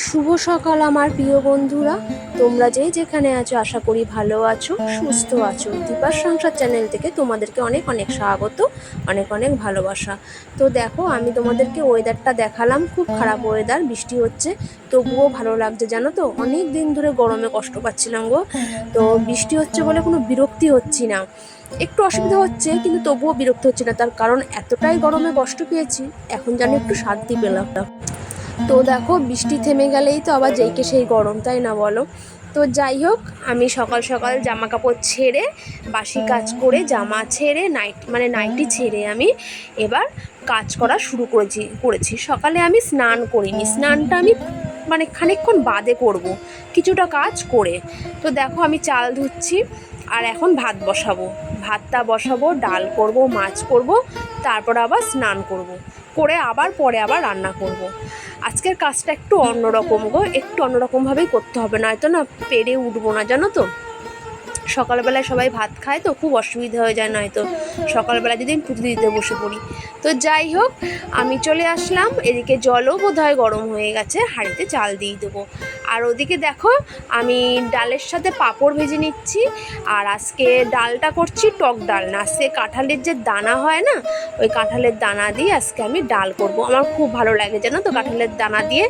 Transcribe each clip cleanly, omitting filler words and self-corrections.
শুভ সকাল আমার প্রিয় বন্ধুরা, তোমরা যেখানে আছো আশা করি ভালো আছো, সুস্থ আছো। দীপার সংসার চ্যানেল থেকে তোমাদেরকে অনেক অনেক স্বাগত, অনেক অনেক ভালোবাসা। তো দেখো, আমি তোমাদেরকে ওয়েদারটা দেখালাম, খুব খারাপ ওয়েদার, বৃষ্টি হচ্ছে, তবুও ভালো লাগছে জানো তো। অনেক দিন ধরে গরমে কষ্ট পাচ্ছিলাম গো। তো বৃষ্টি হচ্ছে বলে কোনো বিরক্তি হচ্ছি না, একটু অসুবিধা হচ্ছে কিন্তু তবুও বিরক্ত হচ্ছে না, তার কারণ এতটাই গরমে কষ্ট পেয়েছি, এখন যেন একটু শান্তি পেলাম। তো দেখো, বৃষ্টি থেমে গেলেই তো আবার যেইকে সেই গরম, তাই না বলো? তো যাই হোক, আমি সকাল সকাল জামা কাপড় ছেড়ে, বাসি কাজ করে, জামা ছেড়ে, নাইটি ছেড়ে আমি এবার কাজ করা শুরু করেছি। সকালে আমি স্নান করিনি, স্নানটা আমি খানিকক্ষণ বাদে করব, কিছুটা কাজ করে। তো দেখো, আমি চাল ধুচ্ছি আর এখন ভাত বসাবো, ভাতটা বসাবো, ডাল করব, মাছ করব, তারপর আবার স্নান করব, করে পরে আবার রান্না করব। আজকের কাজটা একটু অন্যরকম গো, একটু অন্যরকমভাবেই করতে হবে, নয়তো না পেরে উঠবো না জানো তো। সকালবেলায় সবাই ভাত খায় তো খুব অসুবিধা হয়ে যায়, নয়তো সকালবেলা যদি আমি পুজো দিতে বসে পড়ি। তো যাই হোক, আমি চলে আসলাম, এদিকে জলও বোধহয় গরম হয়ে গেছে, হাঁড়িতে চাল দিয়ে দেবো। আর ওদিকে দেখো, আমি ডালের সাথে পাঁপড় ভেজে নিচ্ছি। আর আজকে ডালটা করছি টক ডাল না, আজকে কাঁঠালের যে দানা হয় না, ওই কাঁঠালের দানা দিয়ে আজকে আমি ডাল করব। আমার খুব ভালো লাগে জানো তো কাঁঠালের দানা দিয়ে।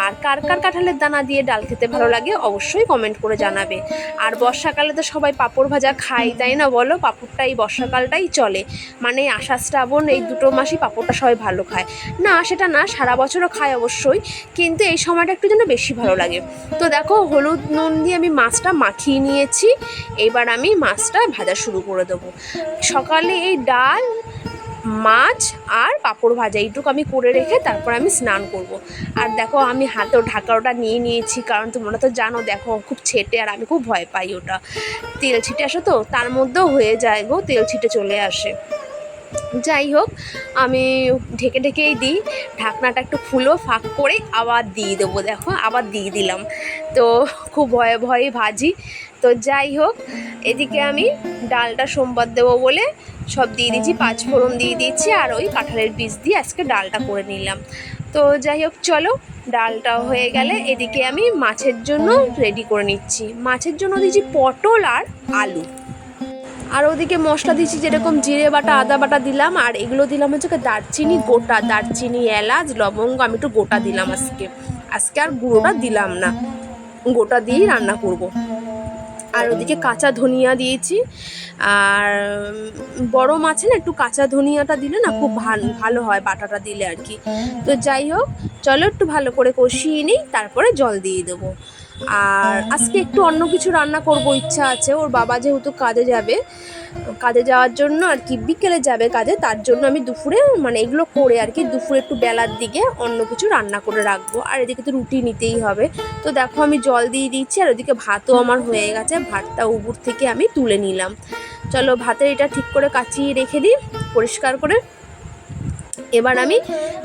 আর কার কার কাঁঠালের দানা দিয়ে ডাল খেতে ভালো লাগে অবশ্যই কমেন্ট করে জানাবে। আর বর্ষাকালে তো সবাই পাঁপড় ভাজা খাই, তাই না বলো? পাঁপড়টা এই বর্ষাকালটাই চলে, আষাঢ় শ্রাবণ এই দুটো মাসই পাঁপড়টা সবাই ভালো খায়। না সেটা না, সারা বছরও খায় অবশ্যই, কিন্তু এই সময়টা একটু যেন বেশি ভালো লাগে। তো দেখো, হলুদ নুন দিয়ে আমি মাছটা মাখিয়ে নিয়েছি, এবার আমি মাছটা ভাজা শুরু করে দেবো। সকালে এই ডাল, মাছ আর পাঁপড় ভাজা এইটুকু আমি করে রেখে তারপর আমি স্নান করব। আর দেখো, আমি হাতেও ঢাকাটা নিয়ে নিয়েছি, কারণ তোমরা তো জানো, দেখো খুব ছেটে, আর আমি খুব ভয় পাই ওটা, তেল ছিটে আসে তো, তার মধ্যেও হয়ে যায় গো, তেল ছিটে চলে আসে। যাই হোক, আমি ঢেকে ঢেকেই দিই, ঢাকনাটা একটু ফাঁক করে আবার দিয়ে দেবো। দেখো, আবার দিয়ে দিলাম, তো খুব ভয়ে ভয়ে ভাজি। তো যাই হোক, এদিকে আমি ডালটা সোমবার দেবো বলে সব দিয়ে দিয়েছি, 5 ফোড়ন দিয়ে দিয়েছি, আর ওই কাঁঠালের বীজ দিয়ে আজকে ডালটা করে নিলাম। তো যাই হোক, চলো, ডালটা হয়ে গেলে এদিকে আমি মাছের জন্য রেডি করে নিচ্ছি। মাছের জন্য দিয়েছি পটল আর আলু, আর ওদিকে মশলা দিয়েছি যেরকম জিরে বাটা, আদা বাটা দিলাম, আর এগুলো দিলাম হচ্ছে দারচিনি গোটা, দারচিনি, এলাচ, লবঙ্গ আমি একটু গোটা দিলাম আজকে আর গুঁড়োটা দিলাম না, গোটা দিয়েই রান্না করব। আর ওদিকে কাঁচা ধনিয়া দিয়েছি, আর বড় মাছে না একটু কাঁচা ধনিয়াটা দিলে না খুব ভালো হয়, বাটাটা দিলে আর কি। তো যাই হোক, চলো একটু ভালো করে কষিয়ে নিই, তারপরে জল দিয়ে দেবো। আর আজকে একটু অন্য কিছু রান্না করব, ইচ্ছা আছে। ওর বাবা যেহেতু কাজে যাওয়ার জন্য আর কি, বিকেলে যাবে কাজে, তার জন্য আমি দুপুরে এগুলো করে আর কি, দুপুরে একটু বেলার দিকে অন্য কিছু রান্না করে রাখবো। আর এদিকে তো রুটি নিতেই হবে। তো দেখো, আমি জল দিয়ে দিচ্ছি, আর ওদিকে ভাতও আমার হয়ে গেছে, ভাতটা উবুর থেকে আমি তুলে নিলাম। চলো, ভাতের এটা ঠিক করে কাচিয়ে রেখে দিই পরিষ্কার করে। এবার আমি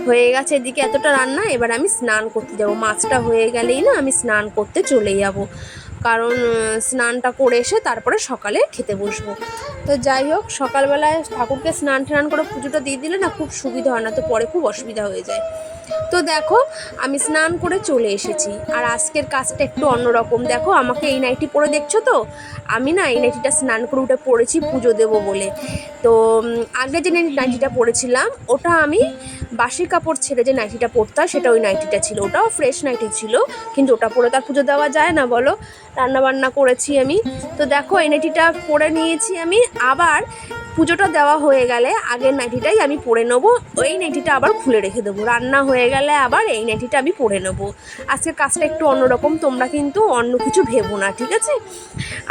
হয়ে গেছে এদিকে এতটা রান্না, এবার আমি স্নান করতে যাব। মাছটা হয়ে গেলেই না আমি স্নান করতে চলে যাব, কারণ স্নানটা করে এসে তারপরে সকালে খেতে বসবো। তো যাই হোক, সকালবেলায় ঠাকুরকে স্নান করে পুজোটা দিয়ে দিলে না খুব সুবিধা হয়, না তো পরে খুব অসুবিধা হয়ে যায়। তো দেখো, আমি স্নান করে চলে এসেছি। আর আজকের কাজটা একটু অন্যরকম। দেখো, আমাকে এই নাইটি পরে দেখছো তো, আমি না এই নাইটিটা স্নান করে উঠে পরেছি পুজো দেবো বলে। তো আগে যে নাইটিটা পরেছিলাম, ওটা আমি বাসি কাপড় ছেড়ে যে নাইটিটা পরতাম, সেটা ওই নাইটিটা ছিল, ওটাও ফ্রেশ নাইটি ছিল, কিন্তু ওটা পরে তার পুজো দেওয়া যায় না বলো, রান্নাবান্না করেছি আমি। তো দেখো, এই নাইটিটা পরে নিয়েছি আমি, আবার পুজোটা দেওয়া হয়ে গেলে আগের নাইটিটাই আমি পরে নেবো, ওই নাইটিটা আবার খুলে রেখে দেবো, রান্না হয়ে গেলে আবার এই নাইটিটা আমি পরে নেবো। আজকে কাজটা একটু অন্যরকম, তোমরা কিন্তু অন্য কিছু ভেবো না, ঠিক আছে?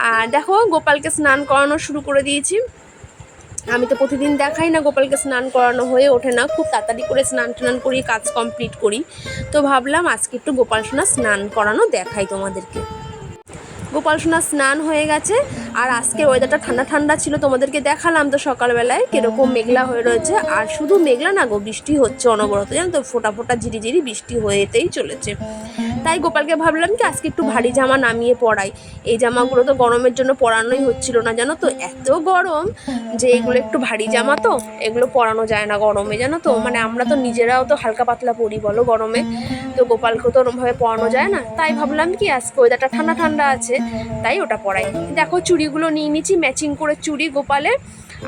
আর দেখো, গোপালকে স্নান করানো শুরু করে দিয়েছি। আমি তো প্রতিদিন দেখাই না, গোপালকে স্নান করানো হয়ে ওঠে না, খুব তাড়াতাড়ি করে স্নান করি, কাজ কমপ্লিট করি। তো ভাবলাম আজকে একটু গোপাল সোনা স্নান করানো দেখাই তোমাদেরকে। গোপাল সোনার স্নান হয়ে গেছে, আর আজকে ওয়েদারটা ঠান্ডা ঠান্ডা ছিল, তোমাদেরকে দেখালাম তো সকালবেলায় কীরকম মেঘলা হয়ে রয়েছে। আর শুধু মেঘলা না গো, বৃষ্টি হচ্ছে অনবরত, জানো তো, ফোটা ফোটা ঝিরিঝিরি বৃষ্টি হয়েতেই চলেছে। তাই গোপালকে ভাবলাম কি আজকে একটু ভারী জামা নামিয়ে পরাই। এই জামাগুলো তো গরমের জন্য পরানোই হচ্ছিল না, জানো তো, এত গরম যে এগুলো একটু ভারী জামা তো এগুলো পরানো যায় না গরমে, জানো তো। মানে আমরা তো নিজেরাও তো হালকা পাতলা পরি বলো গরমে, তো গোপালকে তো ওরমভাবে পরানো যায় না। তাই ভাবলাম কি আজকে ওয়েদারটা ঠান্ডা ঠান্ডা আছে, তাই ওটা পরাই। দেখো চুড়িগুলো নিয়ে নিচ্ছি, ম্যাচিং করে চুড়ি গোপালের।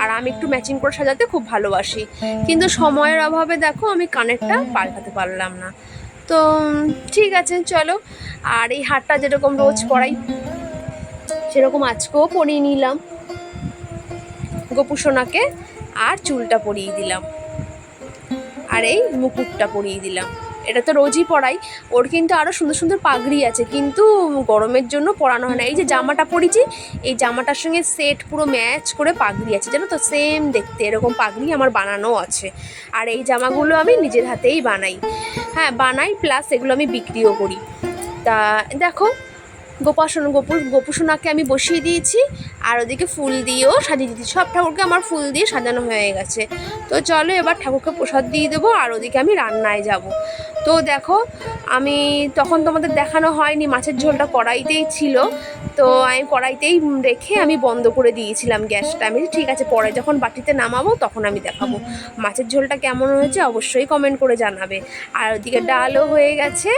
আর আমি একটু ম্যাচিং করে সাজাতে খুব ভালোবাসি, কিন্তু সময়ের অভাবে দেখো আমি কানেরটা পাল্টাতে পারলাম না। তো ঠিক আছে চলো। আর এই হারটা যেরকম রোজ পরাই সেরকম আজকেও পরিয়ে নিলাম গোপুসোনাকে, আর চুলটা পরিয়ে দিলাম, আর এই মুকুটটা পরিয়ে দিলাম। এটা তো রোজই পরাই। ওর কিন্তু আরও সুন্দর সুন্দর পাগড়ি আছে, কিন্তু গরমের জন্য পরানো হয় না। এই যে জামাটা পরেছি, এই জামাটার সঙ্গে সেট পুরো ম্যাচ করে পাগড়ি আছে, জানো তো, সেম দেখতে এরকম পাগড়ি আমার বানানো আছে। আর এই জামাগুলো আমি নিজের হাতেই বানাই, হ্যাঁ বানাই, প্লাস এগুলো আমি বিক্রিও করি। তা দেখো গোপুসোনাকে আমি বসিয়ে দিয়েছি, আর ওদিকে ফুল দিয়েও সাজিয়ে দিয়েছি। সব ঠাকুরকে আমার ফুল দিয়ে সাজানো হয়ে গেছে। তো চলো এবার ঠাকুরকে প্রসাদ দিয়ে দেবো, আর ওদিকে আমি রান্নায় যাব। তো দেখো আমি তখন তোমাদের দেখানো হয়নি, মাছের ঝোলটা কড়াইতেই ছিল, তো আমি কড়াইতেই রেখে আমি বন্ধ করে দিয়েছিলাম গ্যাসটা। আমি ঠিক আছে পরে যখন বাটিতে নামাবো তখন আমি দেখাবো মাছের ঝোলটা কেমন হয়েছে, অবশ্যই কমেন্ট করে জানাবে। আর ওদিকে ডালও হয়ে গেছে।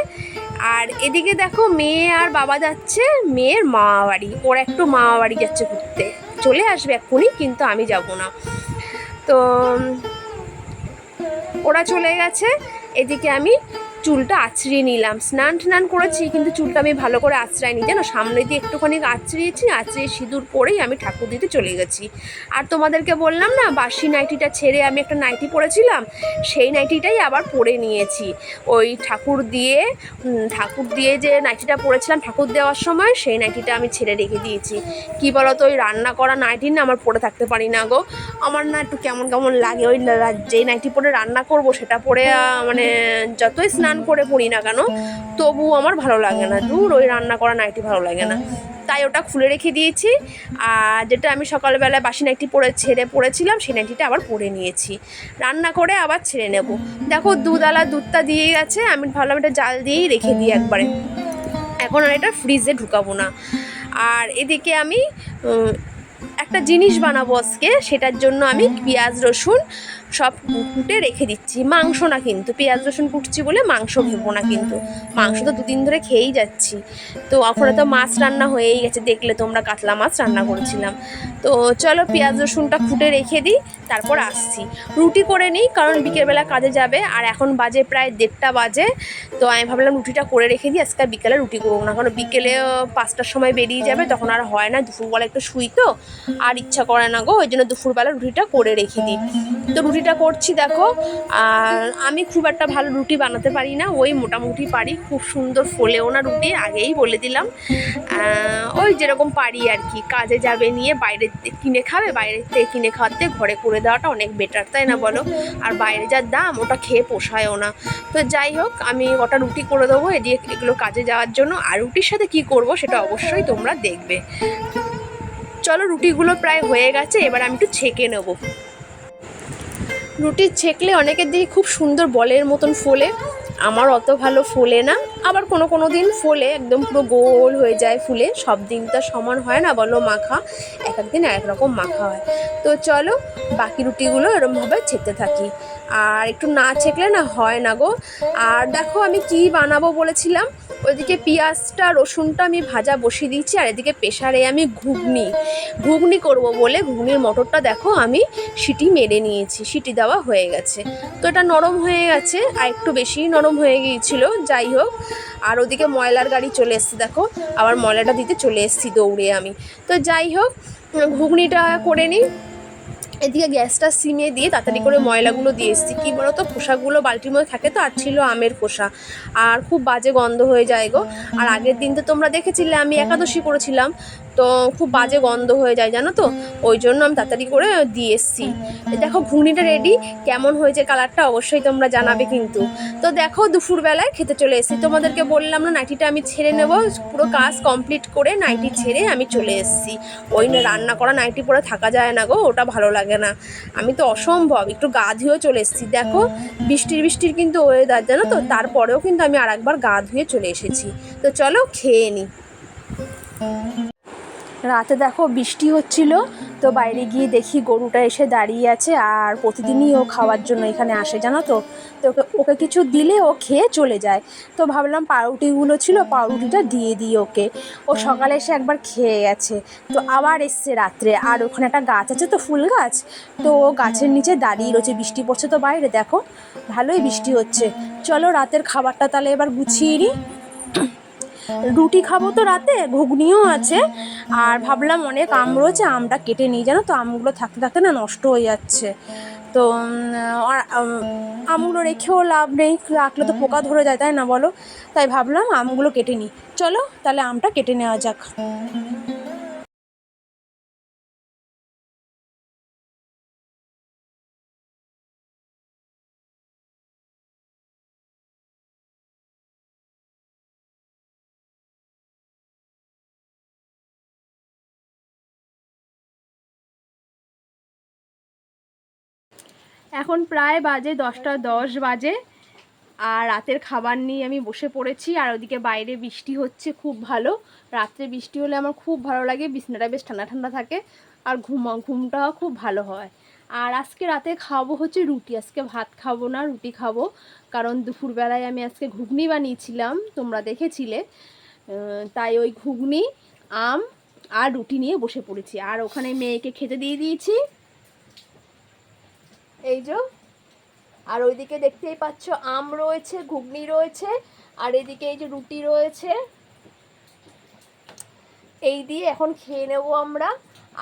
আর এদিকে দেখো মেয়ে আর বাবা যাচ্ছে মেয়ের মামা বাড়ি, ওরা একটু মামা বাড়ি যাচ্ছে ঘুরতে, চলে আসবে এক্ষুনি, কিন্তু আমি যাব না। তো ওরা চলে গেছে। এদিকে আমি চুলটা আঁচড়িয়ে নিলাম, স্নান করেছি কিন্তু চুলটা আমি ভালো করে আঁচড়াইনি, জানো, সামনে দিয়ে একটুখানি আঁচড়িয়ে সিঁদুর পরেই আমি ঠাকুর দিতে চলে গেছি। আর তোমাদেরকে বললাম না বাসি নাইটিটা ছেড়ে আমি একটা নাইটি পরেছিলাম, সেই নাইটিটাই আবার পরে নিয়েছি। ওই ঠাকুর দিয়ে যে নাইটিটা পরেছিলাম ঠাকুর দেওয়ার সময়, সেই নাইটিটা আমি ছেড়ে রেখে দিয়েছি। কি বলো তো, ওই রান্না করা নাইটি না আমার পরে থাকতে পারি না গো, আমার না একটু কেমন কেমন লাগে। ওই যেই নাইটি পরে রান্না করব সেটা পরে মানে যতই স্নান করে পড়ি না কেন তবু আমার ভালো লাগে না, দূর ওই রান্না করা নাইটি ভালো লাগে না। তাই ওটা খুলে রেখে দিয়েছি। আর যেটা আমি সকালবেলায় বাসি নাইটি পরেছিলাম সেই নাইটিটা আবার পরে নিয়েছি, রান্না করে আবার ছেড়ে নেব। দেখো দুধটা দিয়ে গেছে, আমি ভাবলাম এটা জাল দিয়েই রেখে দিই একবারে, এখন আর এটা ফ্রিজে ঢুকাবো না। আর এদিকে আমি একটা জিনিস বানাবো আজকে, সেটার জন্য আমি পেঁয়াজ রসুন সব কুটে রেখে দিচ্ছি। মাংস না কিন্তু, পেঁয়াজ রসুন কুটছি বলে মাংস ভেবো না, কিন্তু মাংস তো দুদিন ধরে খেয়েই যাচ্ছি। তো ওখানে তো মাছ রান্না হয়েই গেছে, দেখলে তোমরা কাতলা মাছ রান্না করেছিলাম। তো চলো পেঁয়াজ রসুনটা কুটে রেখে দিই, তারপর আসছি। রুটি করে নিই কারণ বিকেলবেলা কাজে যাবে, আর এখন বাজে প্রায় 1:30 বাজে। তো আমি ভাবলাম রুটিটা করে রেখে দিই, আজকে বিকেলে রুটি করবো না, কারণ বিকেলে 5টার সময় বেরিয়ে যাবে, তখন আর হয় না, দুপুরবেলা একটু শুই তো আর ইচ্ছা করে না গো, ওই জন্য দুপুরবেলা রুটিটা করে রেখে দিই। তো রুটিটা করছি দেখো। আর আমি খুব একটা ভালো রুটি বানাতে পারি না, ওই মোটামুটি পারি, খুব সুন্দর ফোলেও না রুটি, আগেই বলে দিলাম। ওই যেরকম পারি আর কি, কাজে যাবে নিয়ে বাইরে কিনে খাবে, বাইরের থেকে কিনে খাওয়াতে ঘরে করে দেওয়াটা অনেক বেটার, তাই না বলো। আর বাইরে যার দাম ওটা খেয়ে পোষায়ও না। তো যাই হোক আমি ওটা রুটি করে দেবো এদিকে এগুলো কাজে যাওয়ার জন্য। আর রুটির সাথে কি করব সেটা অবশ্যই তোমরা দেখবে। চলো রুটিগুলো প্রায় হয়ে গেছে, এবার আমি একটু ছেঁকে নেব। রুটি ছেঁকলে অনেকের দিকে খুব সুন্দর বলের মতন ফোলে, আমার অত ভালো ফোলে না। আবার কোনো দিন ফোলে একদম পুরো গোল হয়ে যায় ফুলে, সব দিন তো সমান হয় না বলো মাখা, এক একদিন এক রকম মাখা হয়। তো চলো বাকি রুটিগুলো এরমভাবে ছেঁকতে থাকি, আর একটু না ছেঁকলে না হয় না গো। আর দেখো আমি কি বানাবো বলেছিলাম, ওইদিকে পেঁয়াজটা রসুনটা আমি ভাজা বসিয়ে দিয়েছি, আর এদিকে প্রেসারে আমি ঘুগনি করব বলে ঘুগনির মটরটা দেখো আমি সিটি মেরে নিয়েছি, সিটি দেওয়া হয়ে গেছে। তো এটা নরম হয়ে গেছে, আর একটু বেশি নরম হয়ে গিয়েছিল, যাই হোক। আর ওদিকে ময়লার গাড়ি চলে এসছে দেখো, আবার ময়লাটা দিতে চলে এসেছি দৌড়ে আমি। তো যাই হোক ঘুগনিটা করে নিই। এদিকে গ্যাসটা সিমে দিয়ে তাড়াতাড়ি করে ময়লাগুলো দিয়ে এসেছি। কী বলো তো, খোসাগুলো বালতির মধ্যে থাকে তো, আর ছিল আমের খোসা, আর খুব বাজে গন্ধ হয়ে যায় গো। আর আগের দিন তো তোমরা দেখেছিলে আমি একাদশী করেছিলাম, তো খুব বাজে গন্ধ হয়ে যায় জানো তো, ওই জন্য আমি তাড়াতাড়ি করে দিয়ে এসেছি। দেখো ঘুগনিটা রেডি, কেমন হয়েছে কালারটা অবশ্যই তোমরা জানাবে কিন্তু। তো দেখো দুপুরবেলায় খেতে চলে এসেছি, তোমাদেরকে বললাম না নাইটিটা আমি ছেড়ে নেব, পুরো কাজ কমপ্লিট করে নাইটি ছেড়ে আমি চলে এসেছি। ওই না রান্না করা নাইটি পরে থাকা যায় না গো, ওটা ভালো লাগে না। আমি তো অসম্ভব একটু গা ধুয়েও চলে এসেছি। দেখো বৃষ্টির কিন্তু ওয়েদার জানো তো, তারপরেও কিন্তু আমি আরেকবার গা ধুয়ে চলে এসেছি। তো চলো খেয়ে নিই। রাতে দেখো বৃষ্টি হচ্ছিল, তো বাইরে গিয়ে দেখি গরুটা এসে দাঁড়িয়ে আছে, আর প্রতিদিনই ও খাওয়ার জন্য এখানে আসে জানো তো। তো ওকে কিছু দিলে ও খেয়ে চলে যায়। তো ভাবলাম পাউরুটিগুলো ছিল, পাউরুটিটা দিয়ে দিই ওকে। ও সকালে এসে একবার খেয়ে গেছে, তো আবার এসছে রাত্রে। আর ওখানে একটা গাছ আছে তো, ফুল গাছ, তো ও গাছের নিচে দাঁড়িয়ে রয়েছে। বৃষ্টি পড়ছে তো বাইরে, দেখো ভালোই বৃষ্টি হচ্ছে। চলো রাতের খাবারটা তাহলে এবার গুছিয়ে নিই। রুটি খাবো তো রাতে, ঘুগনিও আছে, আর ভাবলাম অনেক আম রয়েছে, আমটা কেটে নিই জানো তো, আমগুলো থাকতে থাকতে না নষ্ট হয়ে যাচ্ছে। তো আমগুলো রেখেও লাভ নেই, রাখলে তো পোকা ধরে যায় তাই না বলো, তাই ভাবলাম আমগুলো কেটে নিই। চলো তাহলে আমটা কেটে নেওয়া যাক। এখন প্রায় বাজে 10টা 10 বাজে, আর রাতের খাবার নিয়ে আমি বসে পড়েছি। আর ওদিকে বাইরে বৃষ্টি হচ্ছে খুব ভালো। রাত্রে বৃষ্টি হলে আমার খুব ভালো লাগে, বিছানাটা বেশ ঠান্ডা ঠান্ডা থাকে, আর ঘুমটাও খুব ভালো হয়। আর আজকে রাতে খাবো হচ্ছে রুটি, আজকে ভাত খাবো না, রুটি খাবো। কারণ দুপুরবেলায় আমি আজকে ঘুগনি বানিয়েছিলাম, তোমরা দেখেছিলে। তাই ওই ঘুগনি, আম আর রুটি নিয়ে বসে পড়েছি। আর ওখানে মেয়েকে খেতে দিয়ে দিয়েছি, এই যে। আর ওইদিকে দেখতেই পাচ্ছ আম রয়েছে, ঘুগনি রয়েছে, আর এদিকে এই যে রুটি রয়েছে। এই দিয়ে এখন খেয়ে নেব আমরা।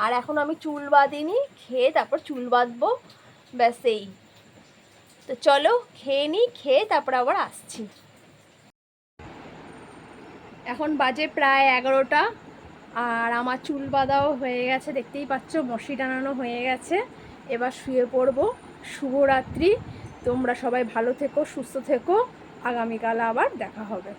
আর এখন আমি চুল বাঁধিনি, খেয়ে তারপর চুল বাঁধবো, ব্যাস এই। তো চলো খেয়ে নিই, খেয়ে তারপর আবার আসছি। এখন বাজে প্রায় 11টা, আর আমার চুল বাঁধাও হয়ে গেছে, দেখতেই পাচ্ছ মশি টানানো হয়ে গেছে। এবার শুয়ে পড়বো। শুভরাত্রি, তোমরা সবাই ভালো থেকো, সুস্থ থেকো, আগামীকাল আবার দেখা হবে।